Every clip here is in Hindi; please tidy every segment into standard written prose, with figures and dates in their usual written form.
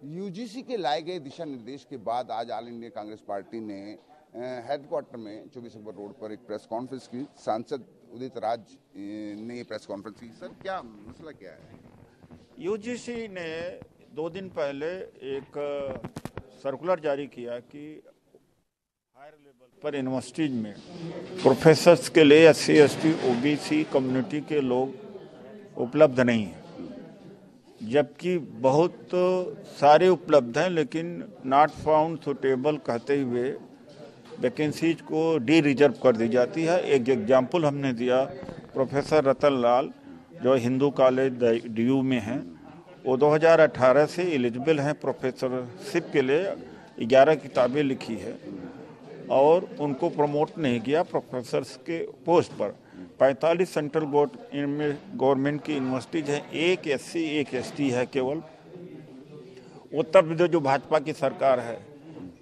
यूजीसी के लाए गए दिशा निर्देश के बाद आज ऑल इंडिया कांग्रेस पार्टी ने हेडक्वार्टर में 24 अक्टूबर रोड पर एक प्रेस कॉन्फ्रेंस की। सांसद उदित राज ने ये प्रेस कॉन्फ्रेंस की। सर, क्या मसला क्या है? यूजीसी ने 2 दिन पहले एक सर्कुलर जारी किया कि हायर लेवल पर यूनिवर्सिटीज में प्रोफेसर्स के लिए SC ST OBC कम्युनिटी के लोग उपलब्ध नहीं हैं, जबकि बहुत सारे उपलब्ध हैं, लेकिन नॉट फाउंड सुटेबल कहते हुए वैकेंसीज को डी रिजर्व कर दी जाती है। एक एग्जाम्पल हमने दिया, प्रोफेसर रतन लाल जो हिंदू कॉलेज DU में हैं, वो 2018 से एलिजिबल हैं प्रोफेसरशिप के लिए। 11 किताबें लिखी है और उनको प्रमोट नहीं किया प्रोफेसर्स के पोस्ट पर। 45 सेंट्रल गवर्नमेंट की यूनिवर्सिटीज हैं, एक SC एक ST है केवल। उत्तर प्रदेश जो भाजपा की सरकार है,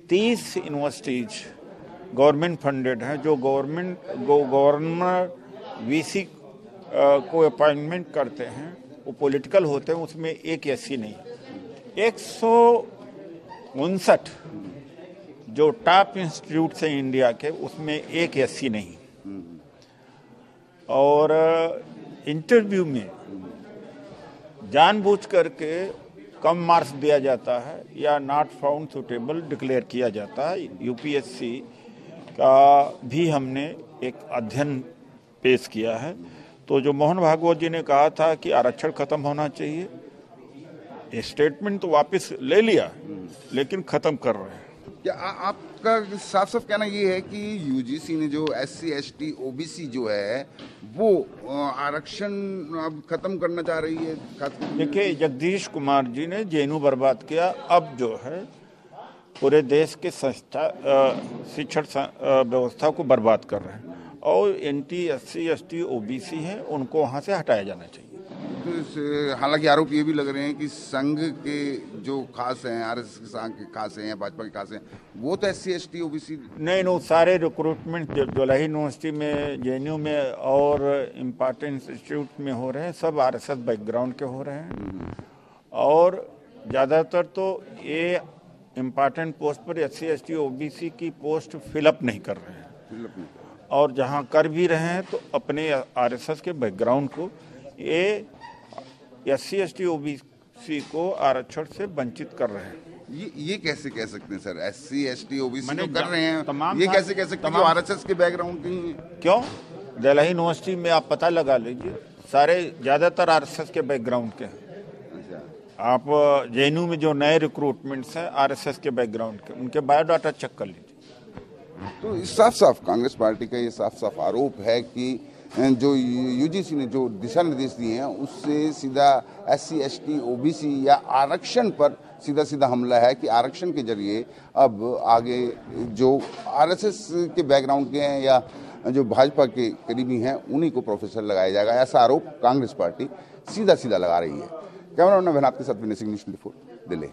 30 यूनिवर्सिटीज गवर्नमेंट फंडेड हैं, जो गवर्नर VC को अपॉइंटमेंट करते हैं, वो पॉलिटिकल होते हैं, उसमें एक SC नहीं। 159 जो टॉप इंस्टीट्यूट हैं इंडिया के, उसमें एक SC नहीं। और इंटरव्यू में जानबूझ करके कम मार्क्स दिया जाता है या नॉट फाउंड सुटेबल डिक्लेयर किया जाता है। UPSC का भी हमने एक अध्ययन पेश किया है। तो जो मोहन भागवत जी ने कहा था कि आरक्षण खत्म होना चाहिए, ये स्टेटमेंट तो वापस ले लिया, लेकिन खत्म कर रहे हैं। क्या आपका साफ साफ कहना ये है कि यूजीसी ने जो SC ST OBC जो है वो आरक्षण अब खत्म करना चाह रही है? देखिए, जगदीश कुमार जी ने JNU बर्बाद किया, अब जो है पूरे देश के शिक्षण व्यवस्था को बर्बाद कर रहे हैं। और SC ST OBC हैं, उनको वहाँ से हटाया जाना चाहिए। तो हालांकि आरोप ये भी लग रहे हैं कि संघ के जो खास हैं, RSS के खास हैं या भाजपा के खास हैं, वो तो SC ST OBC नहीं, सारे रिक्रूटमेंट जोलाही यूनिवर्सिटी में, JNU में और इम्पॉर्टेंट इंस्टीट्यूट में हो रहे हैं, सब RSS बैकग्राउंड के हो रहे हैं। और ज़्यादातर तो ये इम्पॉर्टेंट पोस्ट पर SC ST OBC की पोस्ट फिलअप नहीं कर रहे हैं, और जहाँ कर भी रहे हैं तो अपने RSS के बैकग्राउंड को, ये SC ST OBC को आरक्षण से वंचित कर रहे हैं। ये कैसे कह सकते हैं सर? SC ST OBC जो कर रहे हैं, ये कैसे कह सकते हैं कि RSS के बैकग्राउंड के ही? क्यों? दिल्ली यूनिवर्सिटी में आप पता लगा लीजिए, सारे ज़्यादातर RSS के बैकग्राउंड के हैं। आप JNU में जो नए रिक्रूटमेंट्स हैं RSS के बैकग्राउंड के, उनके बायोडाटा चेक कर लीजिए। तो साफ साफ कांग्रेस पार्टी का ये साफ साफ आरोप है कि जो यूजीसी ने जो दिशा निर्देश दिए हैं, उससे सीधा SC ST OBC या आरक्षण पर सीधा सीधा हमला है कि आरक्षण के जरिए अब आगे जो RSS के बैकग्राउंड के हैं या जो भाजपा के करीबी हैं, उन्हीं को प्रोफेसर लगाया जाएगा। ऐसा आरोप कांग्रेस पार्टी सीधा सीधा लगा रही है। कैमरा मैन आपके साथ विनय सिंह, न्यूज़ 24 दिल्ली।